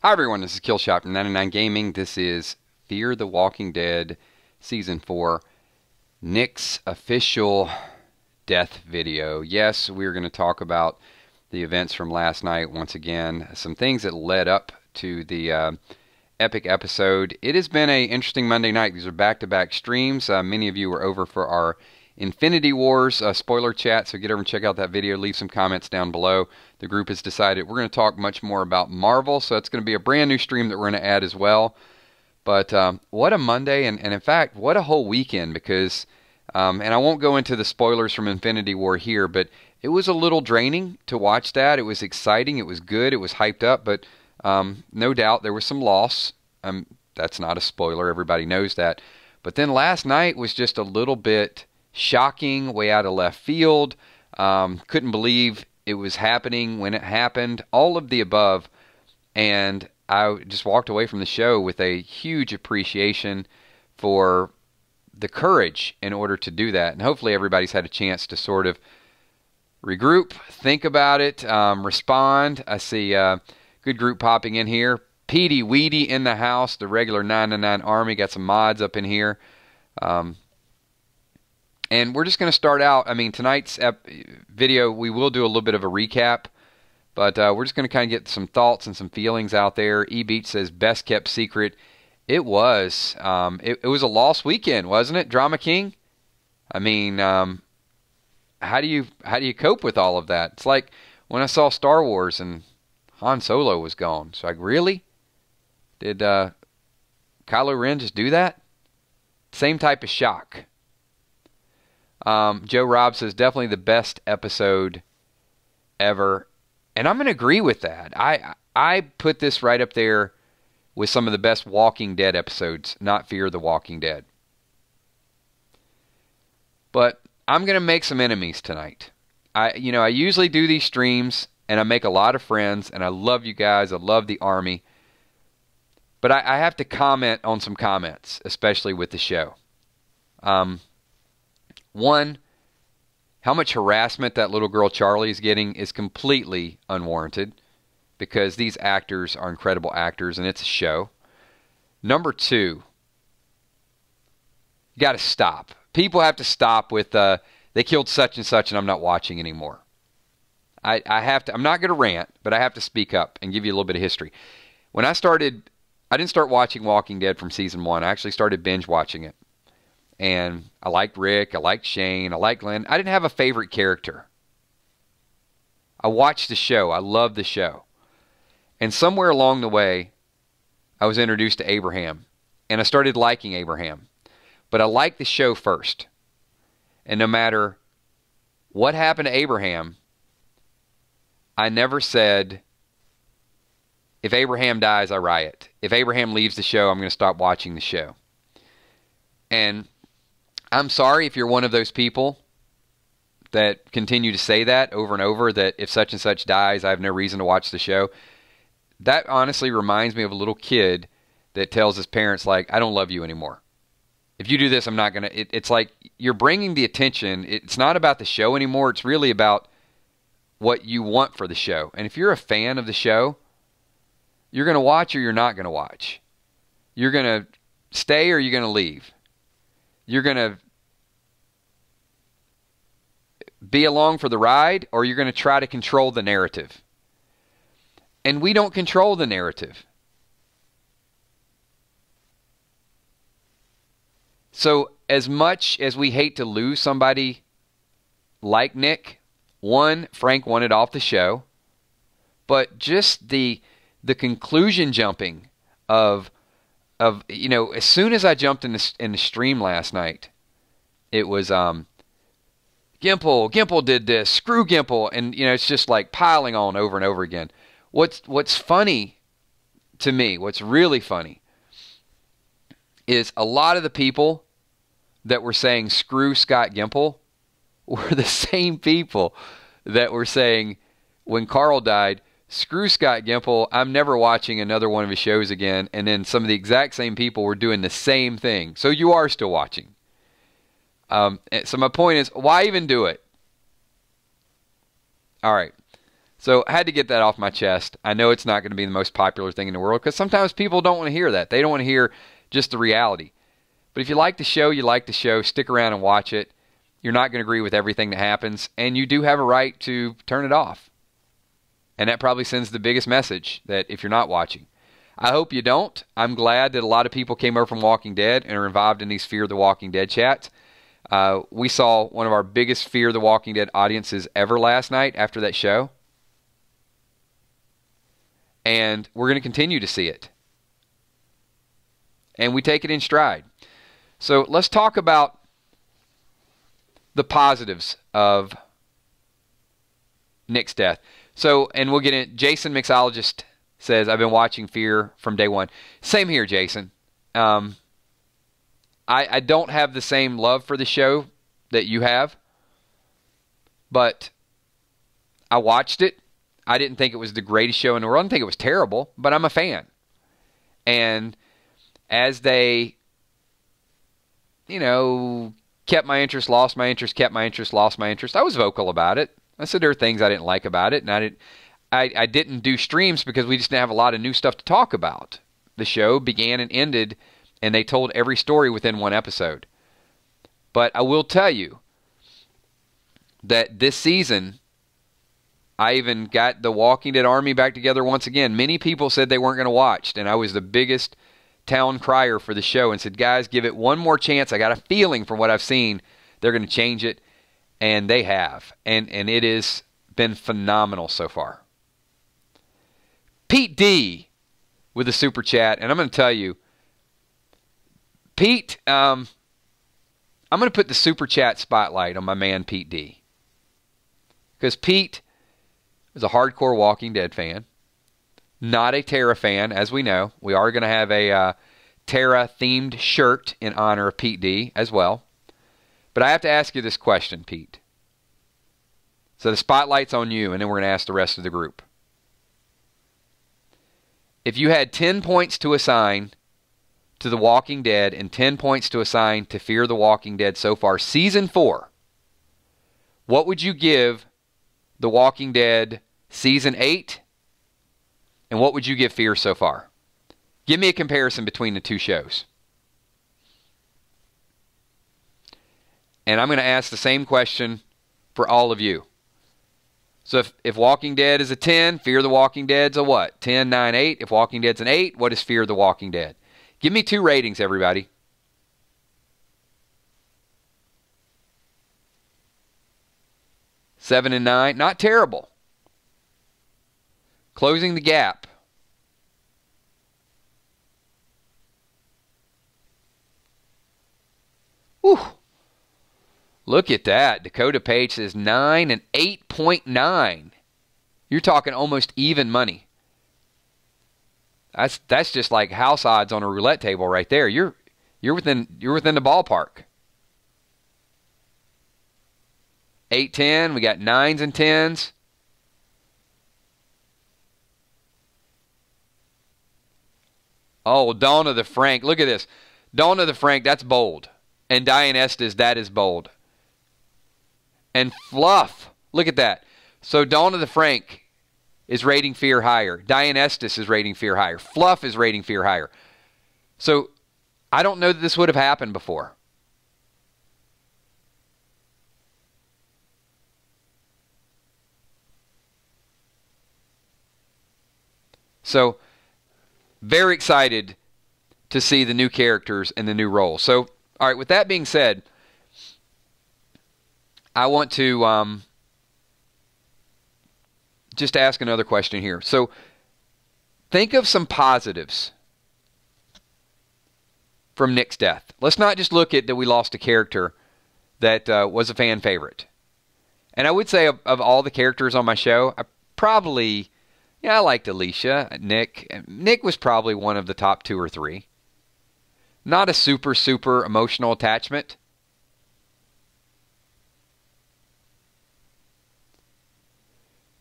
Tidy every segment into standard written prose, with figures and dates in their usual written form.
Hi everyone, this is Killshot from 99 Gaming. This is Fear the Walking Dead Season 4, Nick's official death video. Yes, we're going to talk about the events from last night once again, some things that led up to the epic episode. It has been an interesting Monday night. These are back-to-back streams. Many of you were over for our Infinity Wars spoiler chat, so get over and check out that video. Leave some comments down below. The group has decided we're going to talk much more about Marvel, so it's going to be a brand new stream that we're going to add as well. But what a Monday, and in fact, what a whole weekend, because, and I won't go into the spoilers from Infinity War here, but it was a little draining to watch that. It was exciting, it was good, it was hyped up, but no doubt there was some loss. That's not a spoiler, everybody knows that. But then last night was just a little bit shocking, way out of left field. Couldn't believe it was happening when it happened. All of the above. And I just walked away from the show with a huge appreciation for the courage in order to do that. And hopefully everybody's had a chance to sort of regroup, think about it, respond. I see a good group popping in here. Petey Weedy in the house, the regular 999 Army. Got some mods up in here. And we're just going to start out. I mean, tonight's video, we will do a little bit of a recap. But we're just going to kind of get some thoughts and some feelings out there. E-Beach says, best kept secret. It was. It was a lost weekend, wasn't it, Drama King? I mean, how do you cope with all of that? It's like when I saw Star Wars and Han Solo was gone. So like, really? Did Kylo Ren just do that? Same type of shock. Joe Robb says, definitely the best episode ever. And I'm going to agree with that. I put this right up there with some of the best Walking Dead episodes, not Fear the Walking Dead. But I'm going to make some enemies tonight. I usually do these streams, and I make a lot of friends, and I love you guys. I love the Army. But I have to comment on some comments, especially with the show. One, how much harassment that little girl Charlie is getting is completely unwarranted because these actors are incredible actors and it's a show. Number two, you got to stop. People have to stop with, they killed such and such and I'm not watching anymore. I have to, I'm not going to rant, but I have to speak up and give you a little bit of history. When I didn't start watching Walking Dead from season 1. I actually started binge watching it. And I liked Rick, I liked Shane, I liked Glenn. I didn't have a favorite character. I watched the show. I loved the show. And somewhere along the way, I was introduced to Abraham. And I started liking Abraham. But I liked the show first. And no matter what happened to Abraham, I never said, if Abraham dies, I riot. If Abraham leaves the show, I'm going to stop watching the show. And I'm sorry if you're one of those people that continue to say that over and over, that if such and such dies, I have no reason to watch the show. That honestly reminds me of a little kid that tells his parents, like, I don't love you anymore. If you do this, I'm not going to... It's like you're bringing the attention. It's not about the show anymore. It's really about what you want for the show. And if you're a fan of the show, you're going to watch or you're not going to watch. You're going to stay or you're going to leave. You're going to be along for the ride, or you're going to try to control the narrative. And we don't control the narrative. So as much as we hate to lose somebody like Nick, one, Frank wanted off the show, but just the conclusion jumping of as soon as I jumped in the stream last night, it was Gimple did this, screw Gimple, and it's just like piling on over and over again. What's funny to me, what's really funny, is a lot of the people that were saying screw Scott Gimple were the same people that were saying when Carl died, screw Scott Gimple, I'm never watching another one of his shows again. And then some of the exact same people were doing the same thing. So you are still watching. So my point is, why even do it? All right. So I had to get that off my chest. I know it's not going to be the most popular thing in the world because sometimes people don't want to hear that. They don't want to hear just the reality. But if you like the show, you like the show. Stick around and watch it. You're not going to agree with everything that happens, and you do have a right to turn it off. And that probably sends the biggest message that if you're not watching. I hope you don't. I'm glad that a lot of people came over from Walking Dead and are involved in these Fear the Walking Dead chats. We saw one of our biggest Fear the Walking Dead audiences ever last night after that show. And we're going to continue to see it. And we take it in stride. So let's talk about the positives of Nick's death. So, and we'll get in. Jason Mixologist says, I've been watching Fear from day one. Same here, Jason. I don't have the same love for the show that you have, but I watched it. I didn't think it was the greatest show in the world. I didn't think it was terrible, but I'm a fan. And as they, kept my interest, lost my interest, kept my interest, lost my interest, I was vocal about it. I said there are things I didn't like about it, and I didn't do streams because we just didn't have a lot of new stuff to talk about. The show began and ended, and they told every story within one episode. But I will tell you that this season, I even got the Walking Dead Army back together once again. Many people said they weren't going to watch, and I was the biggest town crier for the show and said, guys, give it one more chance. I got a feeling from what I've seen they're going to change it, and they have. And it has been phenomenal so far. Pete D with a super chat, and I'm going to tell you, Pete, I'm going to put the super chat spotlight on my man Pete D. Because Pete is a hardcore Walking Dead fan, not a Tara fan, as we know. We are going to have a Tara-themed shirt in honor of Pete D as well. But I have to ask you this question, Pete. So the spotlight's on you, and then we're going to ask the rest of the group. If you had 10 points to assign to The Walking Dead and 10 points to assign to Fear the Walking Dead so far, Season 4, what would you give The Walking Dead Season 8, and what would you give Fear so far? Give me a comparison between the two shows. And I'm going to ask the same question for all of you. So if Walking Dead is a 10, Fear the Walking Dead's a what? 10, 9, 8. If Walking Dead's an 8, what is Fear the Walking Dead? Give me 2 ratings, everybody. 7 and 9. Not terrible. Closing the gap. Whew. Look at that. Dakota Page says 9 and 8.9. You're talking almost even money. That's just like house odds on a roulette table right there. You're within the ballpark. 8, 10. We got 9s and 10s. Oh, Dawn of the Frank. Look at this. Dawn of the Frank, that's bold. And Diane Estes, that is bold. And Fluff, look at that. So Dawn of the Frank is rating Fear higher. Diane Estes is rating Fear higher. Fluff is rating Fear higher. So I don't know that this would have happened before. So very excited to see the new characters and the new roles. So, all right, with that being said, I want to just ask another question here. So think of some positives from Nick's death. Let's not just look at that we lost a character that was a fan favorite. And I would say of all the characters on my show, I liked Alicia, Nick. Nick was probably one of the top 2 or 3. Not a super, super emotional attachment.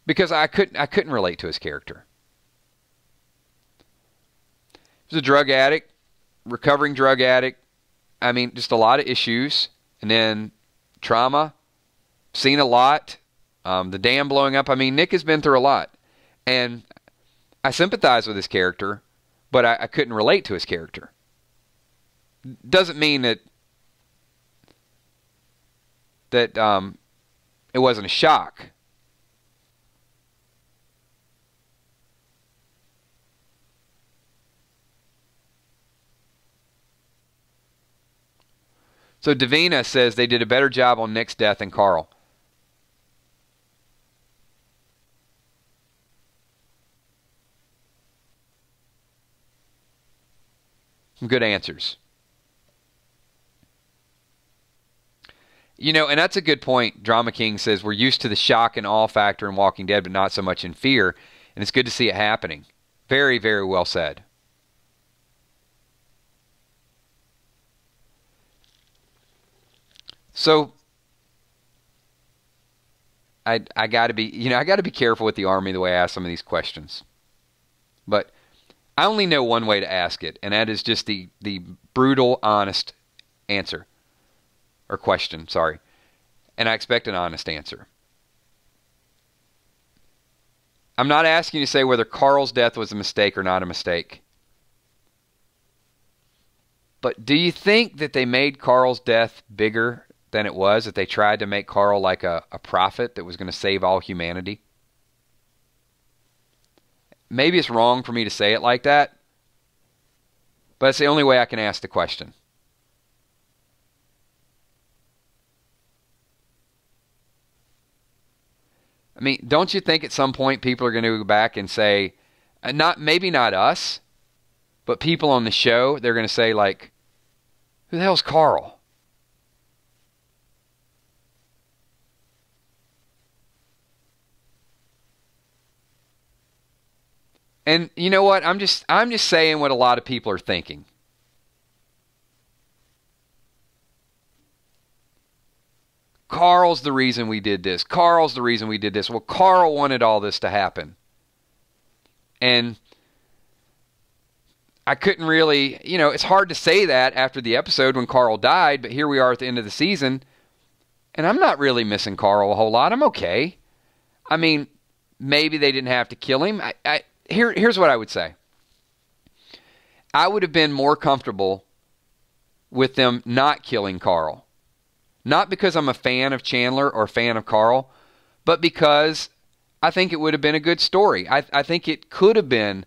Because I couldn't relate to his character. He was a drug addict, recovering drug addict. I mean, just a lot of issues. And then trauma. Seen a lot. The dam blowing up. I mean, Nick has been through a lot. And I sympathize with his character, but I couldn't relate to his character. Doesn't mean that it wasn't a shock. So Davina says they did a better job on Nick's death than Carl. Some good answers. You know, and that's a good point. Drama King says we're used to the shock and awe factor in Walking Dead, but not so much in fear. And it's good to see it happening. Very, very well said. So I got to be careful with the Army the way I ask some of these questions. But I only know one way to ask it, and that is just the brutal, honest answer. Or question, sorry. And I expect an honest answer. I'm not asking you to say whether Carl's death was a mistake or not a mistake. But do you think that they made Carl's death bigger than it was, that they tried to make Carl like a prophet that was going to save all humanity? Maybe it's wrong for me to say it like that, but it's the only way I can ask the question. I mean, don't you think at some point people are going to go back and say, maybe not us, but people on the show, they're going to say like, who the hell's Carl? And you know what? I'm just saying what a lot of people are thinking. Carl's the reason we did this. Carl's the reason we did this. Well, Carl wanted all this to happen. And I couldn't really, it's hard to say that after the episode when Carl died, but here we are at the end of the season, and I'm not really missing Carl a whole lot. I'm okay. I mean, maybe they didn't have to kill him. Here's what I would say. I would have been more comfortable with them not killing Carl. Not because I'm a fan of Chandler or a fan of Carl, but because I think it would have been a good story. I think it could have been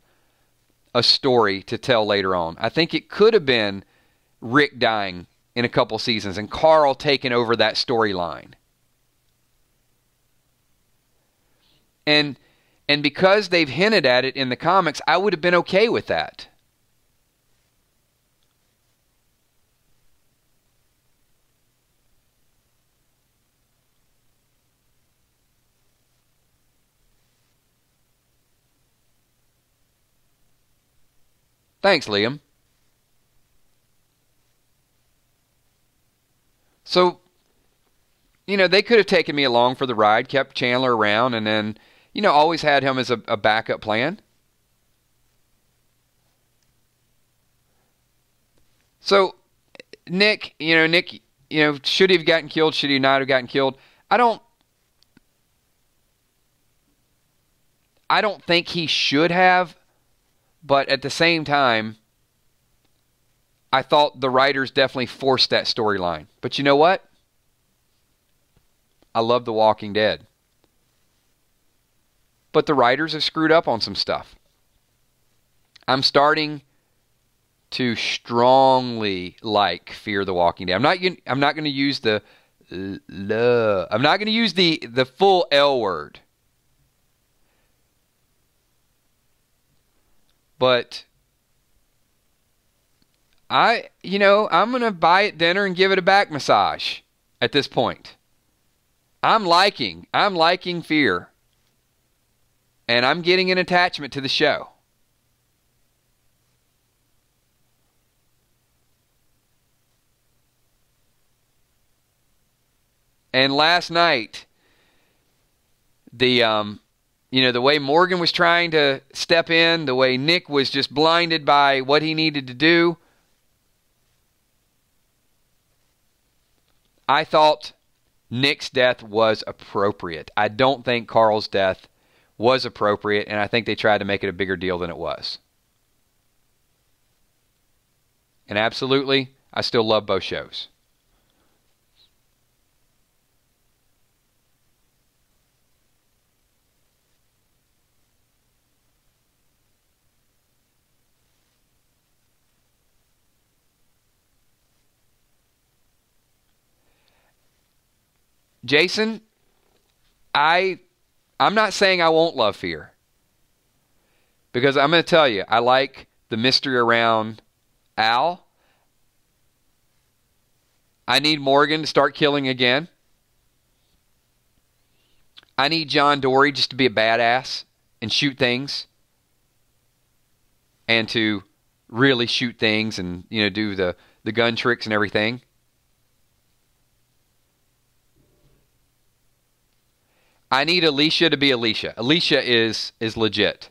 a story to tell later on. I think it could have been Rick dying in a couple seasons and Carl taking over that storyline. And because they've hinted at it in the comics, I would have been okay with that. Thanks, Liam. So, they could have taken me along for the ride, kept Chandler around, and then, always had him as a backup plan. So, Nick, should he have gotten killed? Should he not have gotten killed? I don't think he should have. But at the same time, I thought the writers definitely forced that storyline. But you know what? I love The Walking Dead. But the writers have screwed up on some stuff. I'm starting to strongly like Fear the Walking Dead. I'm not going to use the love. I'm not going to use the full L word. But I'm going to buy it dinner and give it a back massage at this point. I'm liking Fear. And I'm getting an attachment to the show. And last night, the way Morgan was trying to step in, the way Nick was just blinded by what he needed to do, I thought Nick's death was appropriate. I don't think Carl's death was appropriate, and I think they tried to make it a bigger deal than it was. And absolutely, I still love both shows. Jason, I'm not saying I won't love Fear. Because I'm going to tell you, I like the mystery around Al. I need Morgan to start killing again. I need John Dory just to be a badass and shoot things. And to really shoot things and, do the gun tricks and everything. I need Alicia to be Alicia. Alicia is legit.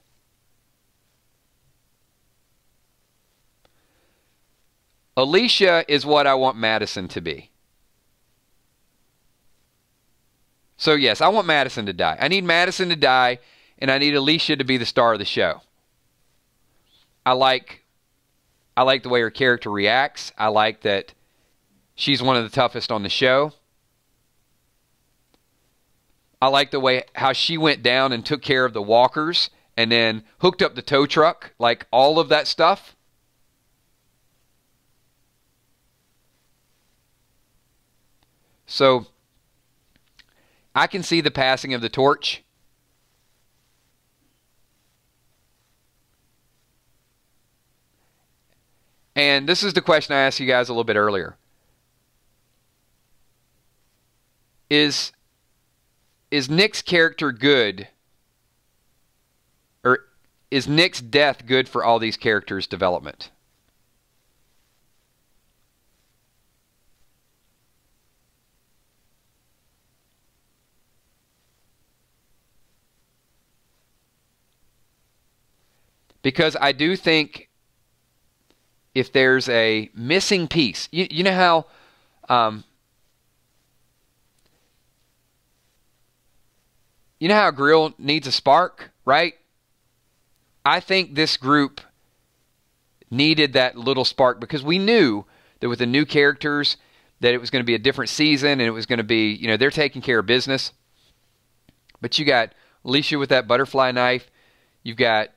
Alicia is what I want Madison to be. So yes, I want Madison to die. I need Madison to die, and I need Alicia to be the star of the show. I like the way her character reacts. I like that she's one of the toughest on the show. I like the way how she went down and took care of the walkers and then hooked up the tow truck, like all of that stuff. So I can see the passing of the torch. And this is the question I asked you guys a little bit earlier. Is Nick's character good? Or is Nick's death good for all these characters' development? Because I do think if there's a missing piece, you know how a grill needs a spark, right? I think this group needed that little spark because we knew that with the new characters that it was going to be a different season and it was going to be, they're taking care of business. But you got Alicia with that butterfly knife. You've got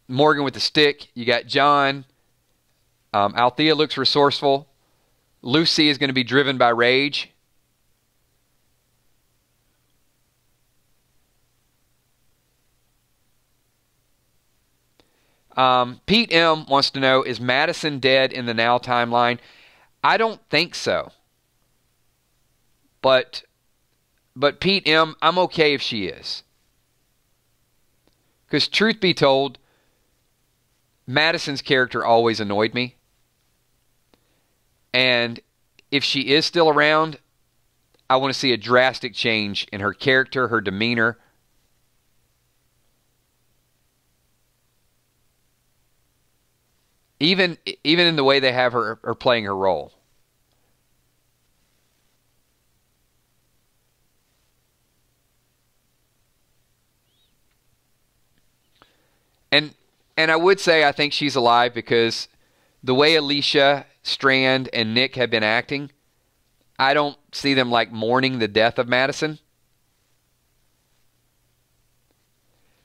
Morgan with the stick. You got John. Althea looks resourceful. Lucy is going to be driven by rage. Pete M. wants to know, is Madison dead in the Now timeline? I don't think so. But Pete M., I'm okay if she is. Because truth be told, Madison's character always annoyed me. And if she is still around, I want to see a drastic change in her character, her demeanor. Even in the way they have her playing her role. And I would say I think she's alive because the way Alicia, Strand, and Nick have been acting, I don't see them like mourning the death of Madison.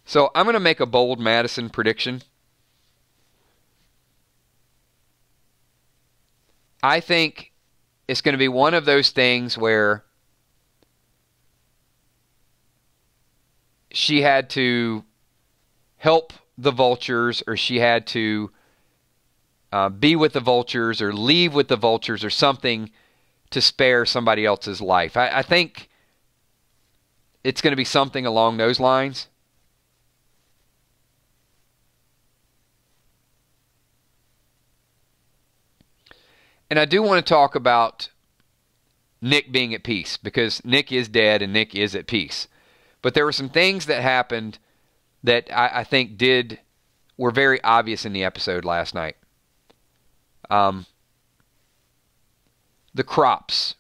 So I'm going to make a bold Madison prediction. I think it's going to be one of those things where she had to help the vultures, or she had to be with the vultures, or leave with the vultures, or something to spare somebody else's life. I think it's going to be something along those lines. And I do want to talk about Nick being at peace, because Nick is dead and Nick is at peace. But there were some things that happened that I think were very obvious in the episode last night. The crops.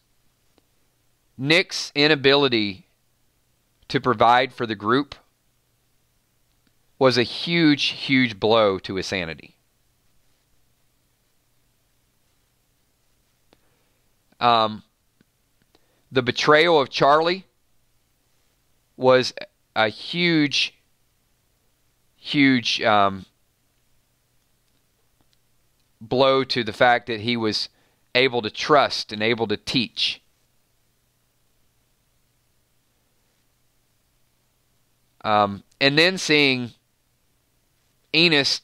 Nick's inability to provide for the group was a huge, huge blow to his sanity. The betrayal of Charlie was a huge, huge blow to the fact that he was able to trust and able to teach. And then seeing Ennis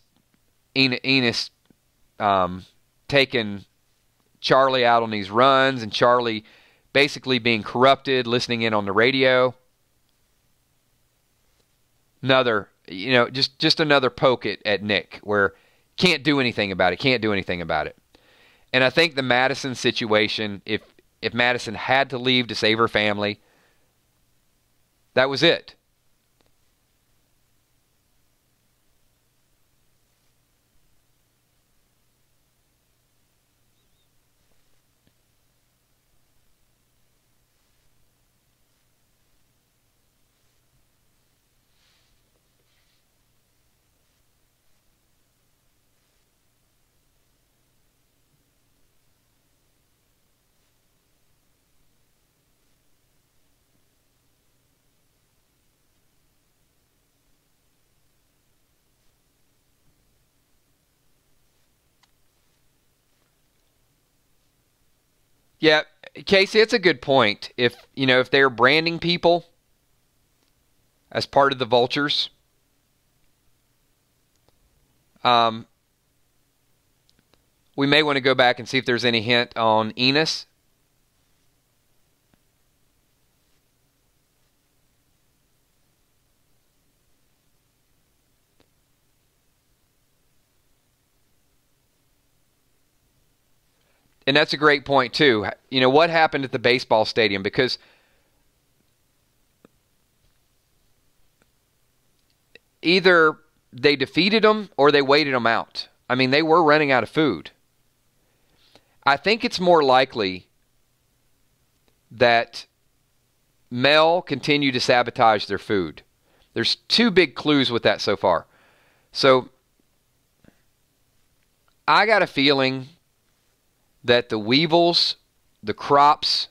taking Charlie out on these runs, and Charlie basically being corrupted, listening in on the radio. Another, just another poke at Nick, where can't do anything about it. And I think the Madison situation, if Madison had to leave to save her family, that was it. Yeah, Casey, it's a good point. If they're branding people as part of the vultures, we may want to go back and see if there's any hint on Ennis. And that's a great point, too. What happened at the baseball stadium? Because either they defeated them or they waited them out. I mean, they were running out of food. I think it's more likely that Mel continued to sabotage their food. There's two big clues with that so far. So I got a feeling that the weevils, the crops,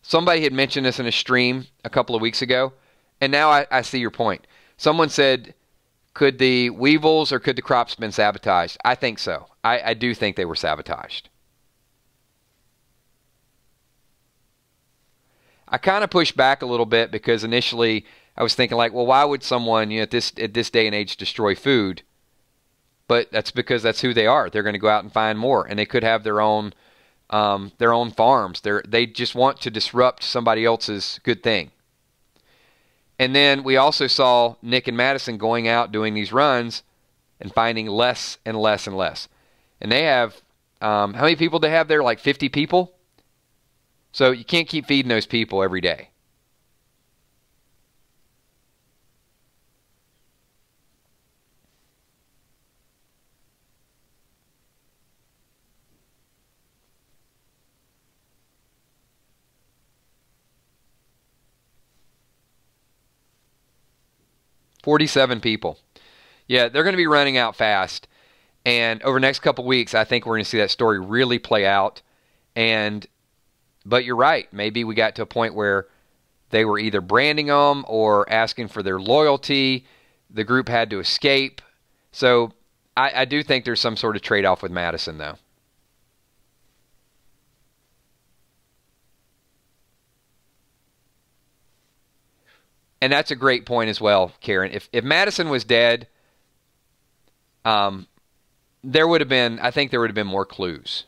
somebody had mentioned this in a stream a couple of weeks ago, and now I see your point. Someone said, could the weevils or could the crops have been sabotaged? I think so. I do think they were sabotaged. I kind of pushed back a little bit because initially I was thinking like, well, why would someone at this day and age destroy food? But that's because that's who they are. They're going to go out and find more, and they could have their own farms. They just want to disrupt somebody else's good thing. And then we also saw Nick and Madison going out doing these runs and finding less and less and less. And they have how many people they have there? Like 50 people. So you can't keep feeding those people every day. $47 people. Yeah, they're going to be running out fast. And over the next couple weeks, I think we're going to see that story really play out. But you're right. Maybe we got to a point where they were either branding them or asking for their loyalty. The group had to escape. So I do think there's some sort of trade-off with Madison, though. And that's a great point as well, Karen. If Madison was dead, there would have been, I think there would have been more clues.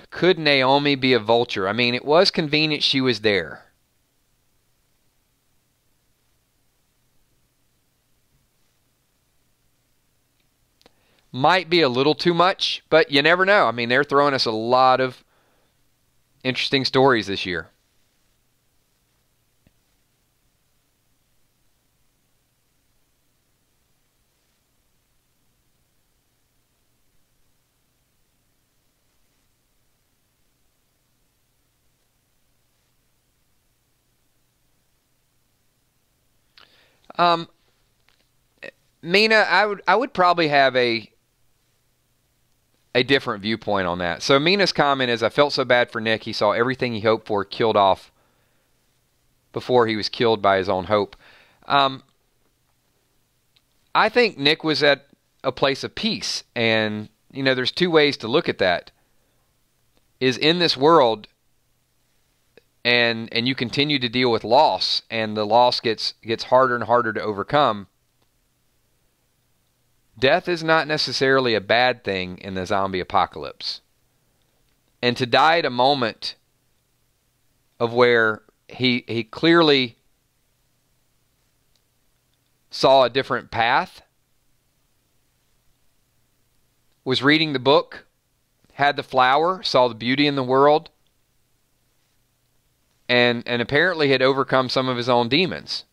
Could Naomi be a vulture? I mean, it was convenient she was there. Might be a little too much, but you never know. I mean, they're throwing us a lot of interesting stories this year. Um, Mina, I would probably have a different viewpoint on that. So Mina's comment is, I felt so bad for Nick. He saw everything he hoped for killed off before he was killed by his own hope. I think Nick was at a place of peace. And, there's two ways to look at that. Is in this world, and you continue to deal with loss, and the loss gets harder and harder to overcome. Death is not necessarily a bad thing in the zombie apocalypse. And to die at a moment of where he clearly saw a different path, was reading the book, had the flower, saw the beauty in the world, and apparently had overcome some of his own demons.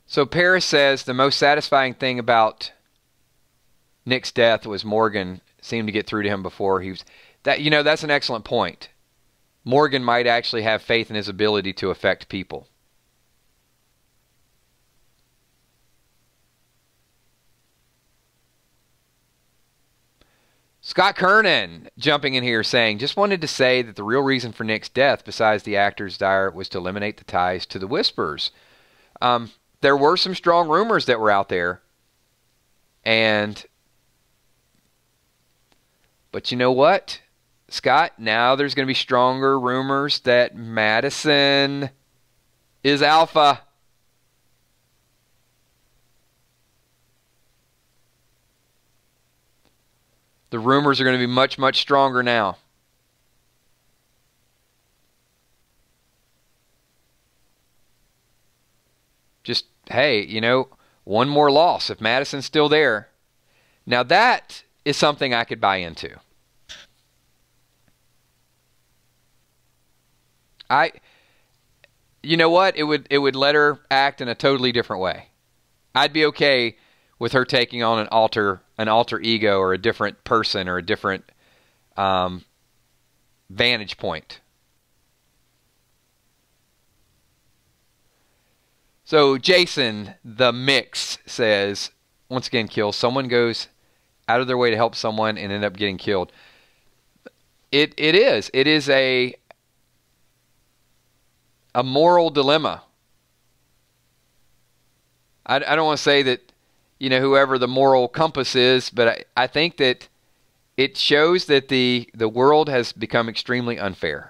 So Paris says the most satisfying thing about Nick's death was Morgan seemed to get through to him before he was... That's an excellent point. Morgan might actually have faith in his ability to affect people. Scott Kernan jumping in here saying, just wanted to say that the real reason for Nick's death, besides the actor's desire, was to eliminate the ties to the Whisperers. There were some strong rumors that were out there. But you know what, Scott? Now there's going to be stronger rumors that Madison is alpha. The rumors are going to be much, much stronger now. Just, hey, one more loss if Madison's still there. Now that is something I could buy into. You know what? It would let her act in a totally different way. I'd be okay with her taking on an alter ego or a different person or a different vantage point. So Jason, the Mix, says, once again, kills. Someone goes out of their way to help someone and end up getting killed. It is. It is a moral dilemma. I don't want to say that, whoever the moral compass is, but I think that it shows that the world has become extremely unfair.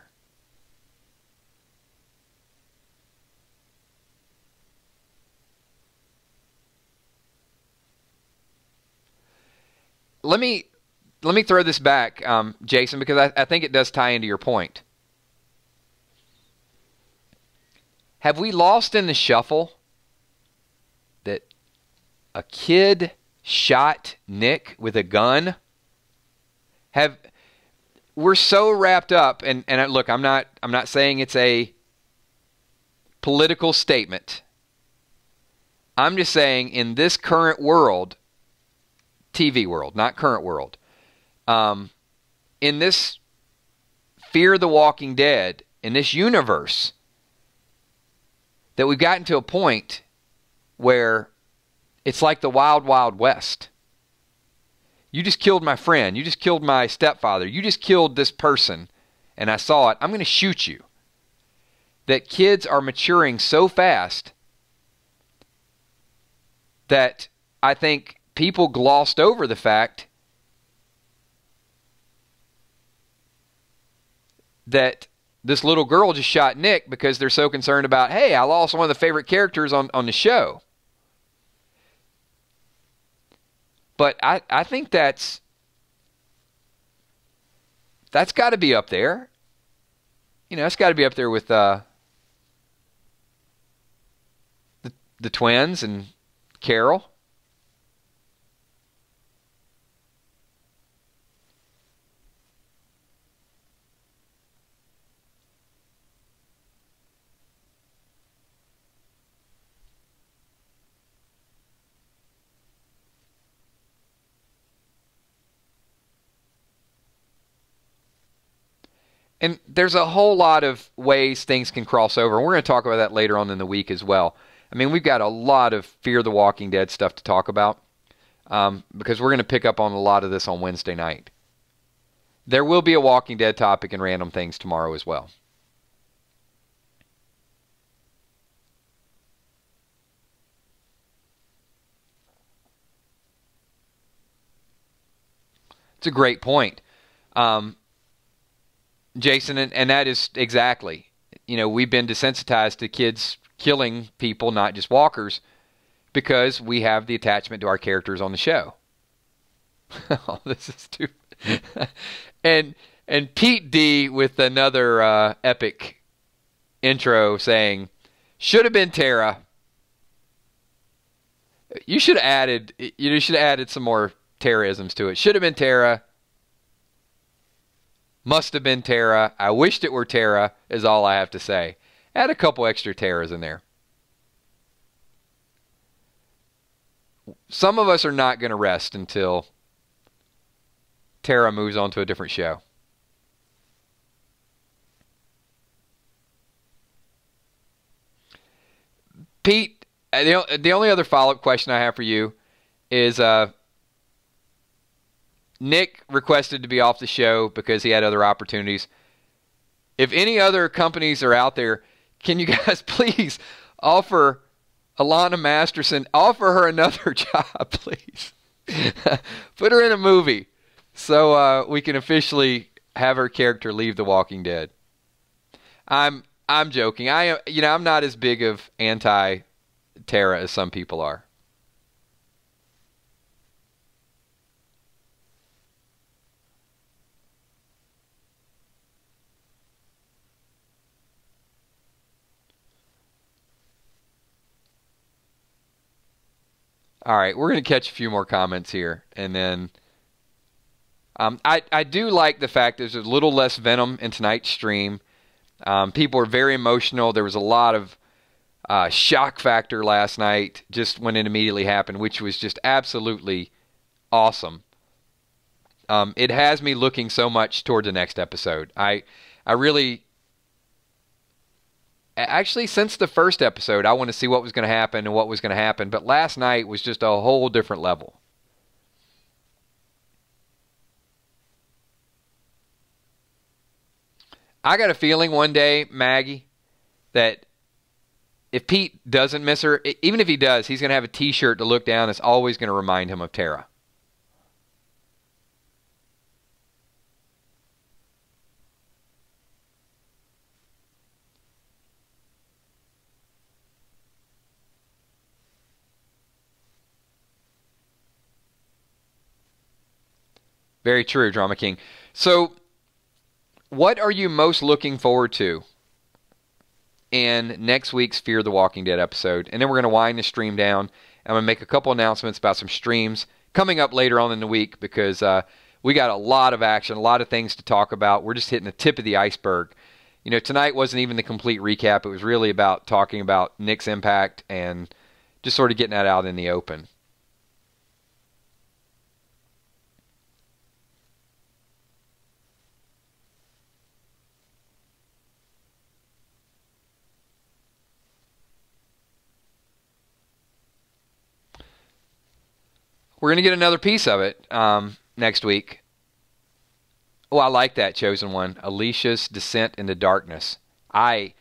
Let me throw this back, Jason, because I think it does tie into your point. Have we lost in the shuffle that a kid shot Nick with a gun? We're so wrapped up, and look, I'm not saying it's a political statement. I'm just saying in this current world, TV world, not current world, in this Fear the Walking Dead, in this universe, that we've gotten to a point where it's like the wild, wild west. You just killed my friend. You just killed my stepfather. You just killed this person, and I saw it. I'm going to shoot you. That kids are maturing so fast that I think people glossed over the fact that this little girl just shot Nick because they're so concerned about, hey, I lost one of the favorite characters on the show. But I think that's got to be up there. It's got to be up there with the twins and Carol. And there's a whole lot of ways things can cross over. And we're going to talk about that later on in the week as well. I mean, we've got a lot of Fear the Walking Dead stuff to talk about because we're going to pick up on a lot of this on Wednesday night. There will be a Walking Dead topic and random things tomorrow as well. It's a great point, Jason, and that is exactly. We've been desensitized to kids killing people, not just walkers, because we have the attachment to our characters on the show. Oh, this is stupid. and Pete D with another epic intro saying, "Should have been Tara." You should have added some more Tara-isms to it. Should have been Tara. Must have been Tara. I wished it were Tara, is all I have to say. Add a couple extra Taras in there. Some of us are not going to rest until Tara moves on to a different show. Pete, the only other follow-up question I have for you is Nick requested to be off the show because he had other opportunities. If any other companies are out there, can you guys please offer Alana Masterson, offer her another job, please? Put her in a movie so we can officially have her character leave The Walking Dead. I'm joking. I'm not as big of anti-Tara as some people are. All right, we're going to catch a few more comments here, and then I do like the fact there's a little less venom in tonight's stream. People are very emotional. There was a lot of shock factor last night just when it immediately happened, which was just absolutely awesome. It has me looking so much toward the next episode. I really... Actually, since the first episode, I want to see what was going to happen and what was going to happen. But last night was just a whole different level. I got a feeling one day, Maggie, that if Pete doesn't miss her, even if he does, he's going to have a T-shirt to look down that's always going to remind him of Tara. Very true, Drama King. So, what are you most looking forward to in next week's Fear the Walking Dead episode? And then we're going to wind the stream down. I'm going to make a couple announcements about some streams coming up later on in the week because we got a lot of action, a lot of things to talk about. We're just hitting the tip of the iceberg. Tonight wasn't even the complete recap. It was really about talking about Nick's impact and just sort of getting that out in the open. We're going to get another piece of it next week. Oh, I like that, Chosen One. Alicia's descent into darkness. I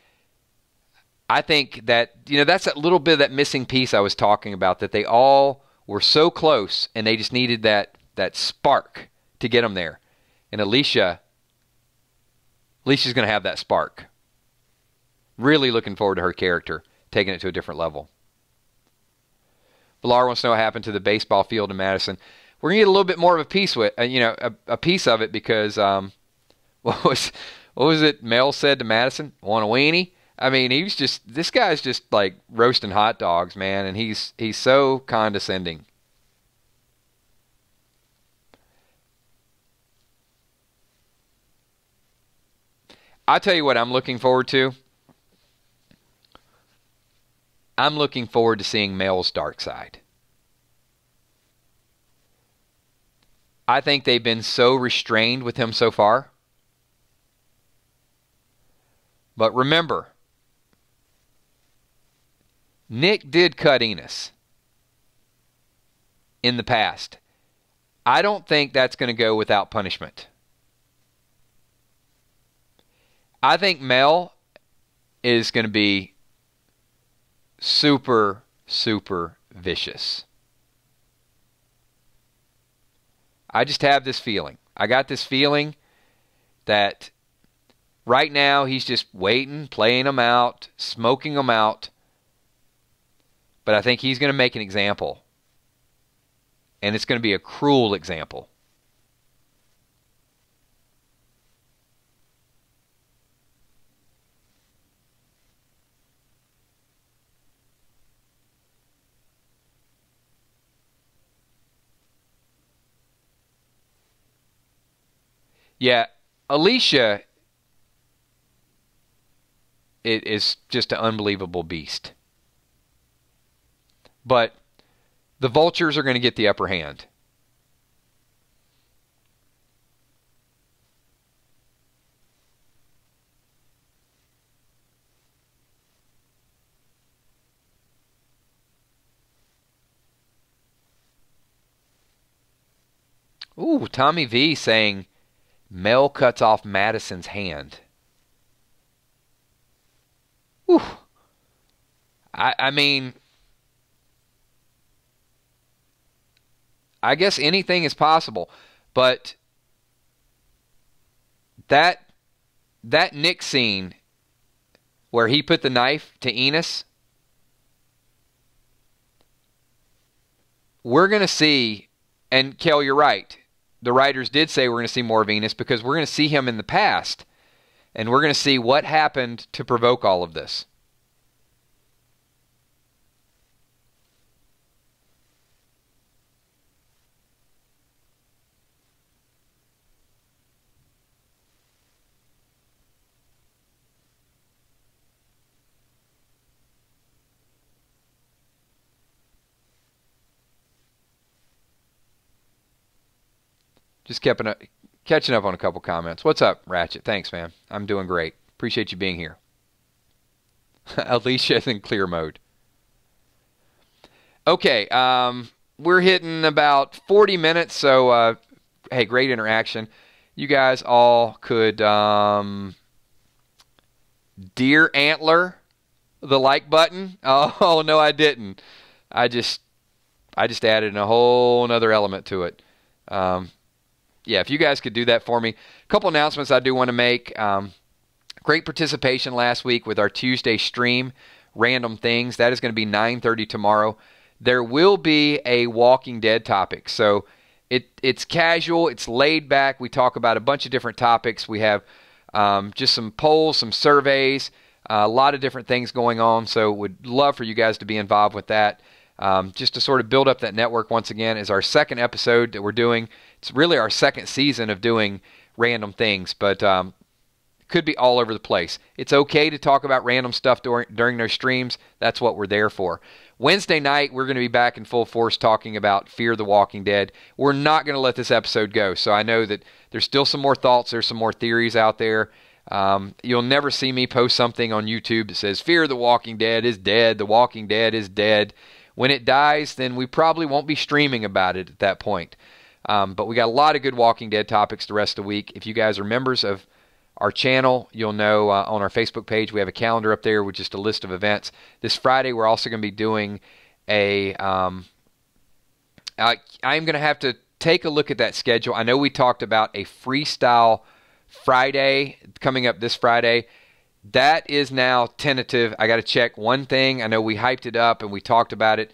think that, that's a little bit of that missing piece I was talking about, that they all were so close and they just needed that spark to get them there. And Alicia's going to have that spark. Really looking forward to her character, taking it to a different level. Villar wants to know what happened to the baseball field in Madison. We're going to get a little bit more of a piece with, a piece of it because what was it Mel said to Madison? Want a weenie? I mean, this guy's just like roasting hot dogs, man, and he's so condescending. I'll tell you what I'm looking forward to. I'm looking forward to seeing Mel's dark side. I think they've been so restrained with him so far. But remember, Nick did cut Ennis in the past. I don't think that's going to go without punishment. I think Mel is going to be super, super vicious. I just have this feeling. I got this feeling that right now he's just waiting, playing them out, smoking them out. But I think he's going to make an example. And it's going to be a cruel example. Yeah, Alicia is just an unbelievable beast. But the vultures are going to get the upper hand. Ooh, Tommy V saying Mel cuts off Madison's hand. Ooh. I mean, I guess anything is possible, but that Nick scene where he put the knife to Ennis, we're going to see, and Kel, you're right. The writers did say we're going to see more of Ennis because we're going to see him in the past, and we're going to see what happened to provoke all of this. Just catching up on a couple comments. What's up, Ratchet? Thanks, man. I'm doing great. Appreciate you being here. Alicia's in clear mode. Okay, we're hitting about 40 minutes, so hey, great interaction. You guys all could deer antler the like button. Oh no, I didn't. I just added a whole another element to it. Yeah, if you guys could do that for me. A couple announcements I do want to make. Great participation last week with our Tuesday stream, Random Things. That is going to be 9:30 tomorrow. There will be a Walking Dead topic. So it's casual, it's laid back. We talk about a bunch of different topics. We have just some polls, some surveys, a lot of different things going on. So would love for you guys to be involved with that. Just to sort of build up that network once again is our second episode that we're doing. It's really our second season of doing Random Things, but could be all over the place. It's okay to talk about random stuff during those streams. That's what we're there for. Wednesday night, we're going to be back in full force talking about Fear the Walking Dead. We're not going to let this episode go, so I know that there's still some more thoughts. There's some more theories out there. You'll never see me post something on YouTube that says, Fear the Walking Dead is dead. The Walking Dead is dead. When it dies, then we probably won't be streaming about it at that point. But we got a lot of good Walking Dead topics the rest of the week. If you guys are members of our channel, you'll know on our Facebook page we have a calendar up there with just a list of events. This Friday we're also going to be doing a I'm going to have to take a look at that schedule. I know we talked about a Freestyle Friday coming up this Friday. That is now tentative. I got to check one thing. I know we hyped it up and we talked about it.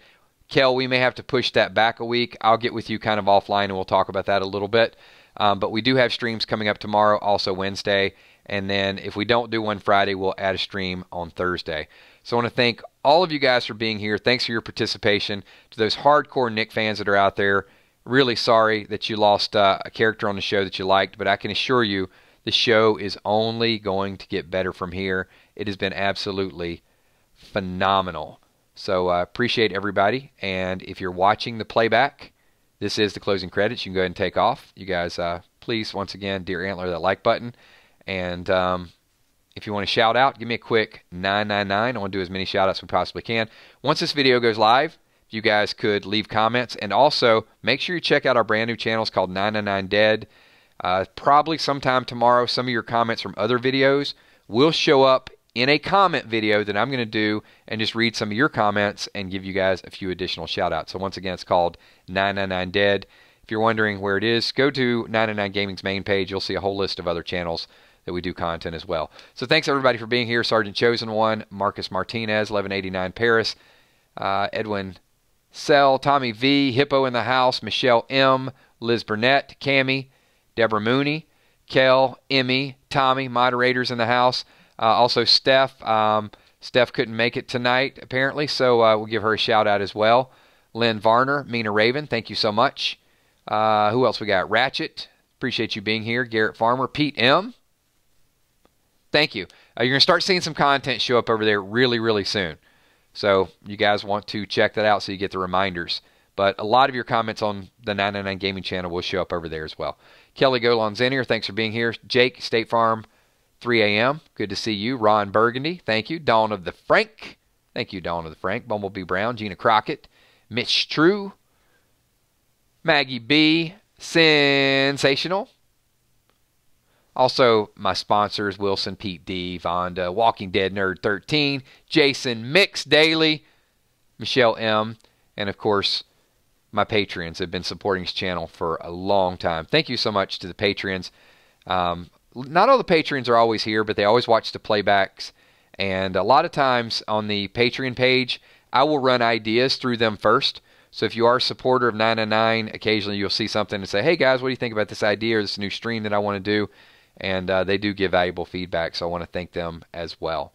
Kel, we may have to push that back a week. I'll get with you kind of offline and we'll talk about that a little bit. But we do have streams coming up tomorrow, also Wednesday. And then if we don't do one Friday, we'll add a stream on Thursday. So I want to thank all of you guys for being here. Thanks for your participation. To those hardcore Nick fans that are out there, really sorry that you lost a character on the show that you liked. But I can assure you the show is only going to get better from here. It has been absolutely phenomenal. So I appreciate everybody. And if you're watching the playback, this is the closing credits. You can go ahead and take off. You guys, please, once again, dear antler that like button. And if you want to shout out, give me a quick 999. I want to do as many shout outs as we possibly can. Once this video goes live, you guys could leave comments. And also, make sure you check out our brand new channels called 999 Dead. Probably sometime tomorrow, some of your comments from other videos will show up in a comment video that I'm going to do and just read some of your comments and give you guys a few additional shout outs. So once again, it's called 999 Dead. If you're wondering where it is, go to 999 Gaming's main page. You'll see a whole list of other channels that we do content as well. So thanks everybody for being here. Sergeant Chosen One, Marcus Martinez, 1189 Paris, Edwin Sell, Tommy V, Hippo in the house, Michelle M, Liz Burnett, Cammie, Deborah Mooney, Kel, Emmy, Tommy, moderators in the house. Also Steph. Steph couldn't make it tonight apparently, so we'll give her a shout out as well. Lynn Varner, Mina Raven, thank you so much. Who else we got? Ratchet, appreciate you being here. Garrett Farmer, Pete M. Thank you. You're going to start seeing some content show up over there really, really soon. So you guys want to check that out so you get the reminders. But a lot of your comments on the 999 Gaming channel will show up over there as well. Kelly Golonzinier, thanks for being here. Jake, State Farm, 3 a.m. Good to see you. Ron Burgundy, thank you. Dawn of the Frank. Thank you, Dawn of the Frank. Bumblebee Brown, Gina Crockett, Mitch True, Maggie B, Sensational. Also, my sponsors, Wilson, Pete D, Vonda, Walking Dead Nerd 13, Jason Mix Daily, Michelle M, and of course, my Patreons have been supporting this channel for a long time. Thank you so much to the Patreons. Not all the Patreons are always here, but they always watch the playbacks. And a lot of times on the Patreon page, I will run ideas through them first. So if you are a supporter of 999, occasionally you'll see something and say, hey guys, what do you think about this idea or this new stream that I want to do? And they do give valuable feedback, so I want to thank them as well.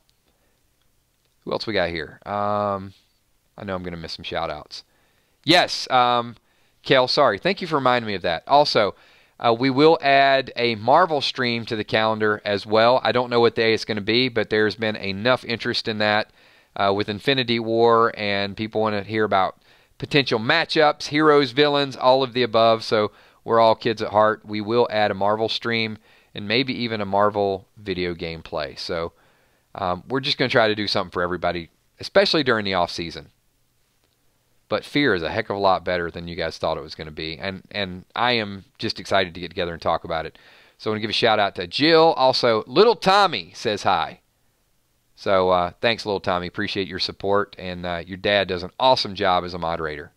Who else we got here? I know I'm going to miss some shout-outs. Yes, Kel, sorry. Thank you for reminding me of that. Also, we will add a Marvel stream to the calendar as well. I don't know what day it's going to be, but there's been enough interest in that with Infinity War, and people want to hear about potential matchups, heroes, villains, all of the above. So we're all kids at heart. We will add a Marvel stream and maybe even a Marvel video game play. So we're just going to try to do something for everybody, especially during the off season. But Fear is a heck of a lot better than you guys thought it was going to be. And I am just excited to get together and talk about it. So I want to give a shout out to Jill. Also, Little Tommy says hi. So thanks, Little Tommy. Appreciate your support. And your dad does an awesome job as a moderator.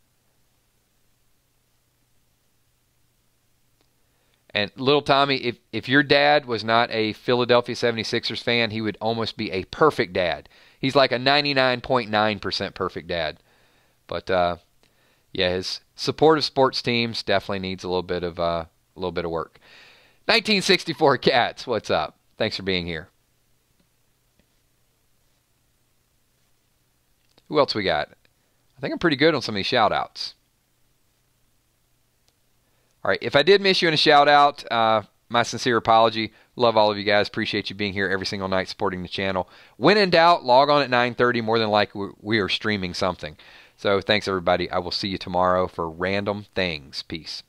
And Little Tommy, if your dad was not a Philadelphia 76ers fan, he would almost be a perfect dad. He's like a 99.9% perfect dad. But yeah, his support of sports teams definitely needs a little bit of work. 1964 Cats, what's up? Thanks for being here. Who else we got? I think I'm pretty good on some of these shout-outs. All right, if I did miss you in a shout-out, my sincere apology. Love all of you guys. Appreciate you being here every single night supporting the channel. When in doubt, log on at 9:30. More than likely, we are streaming something. So thanks, everybody. I will see you tomorrow for Random Things. Peace.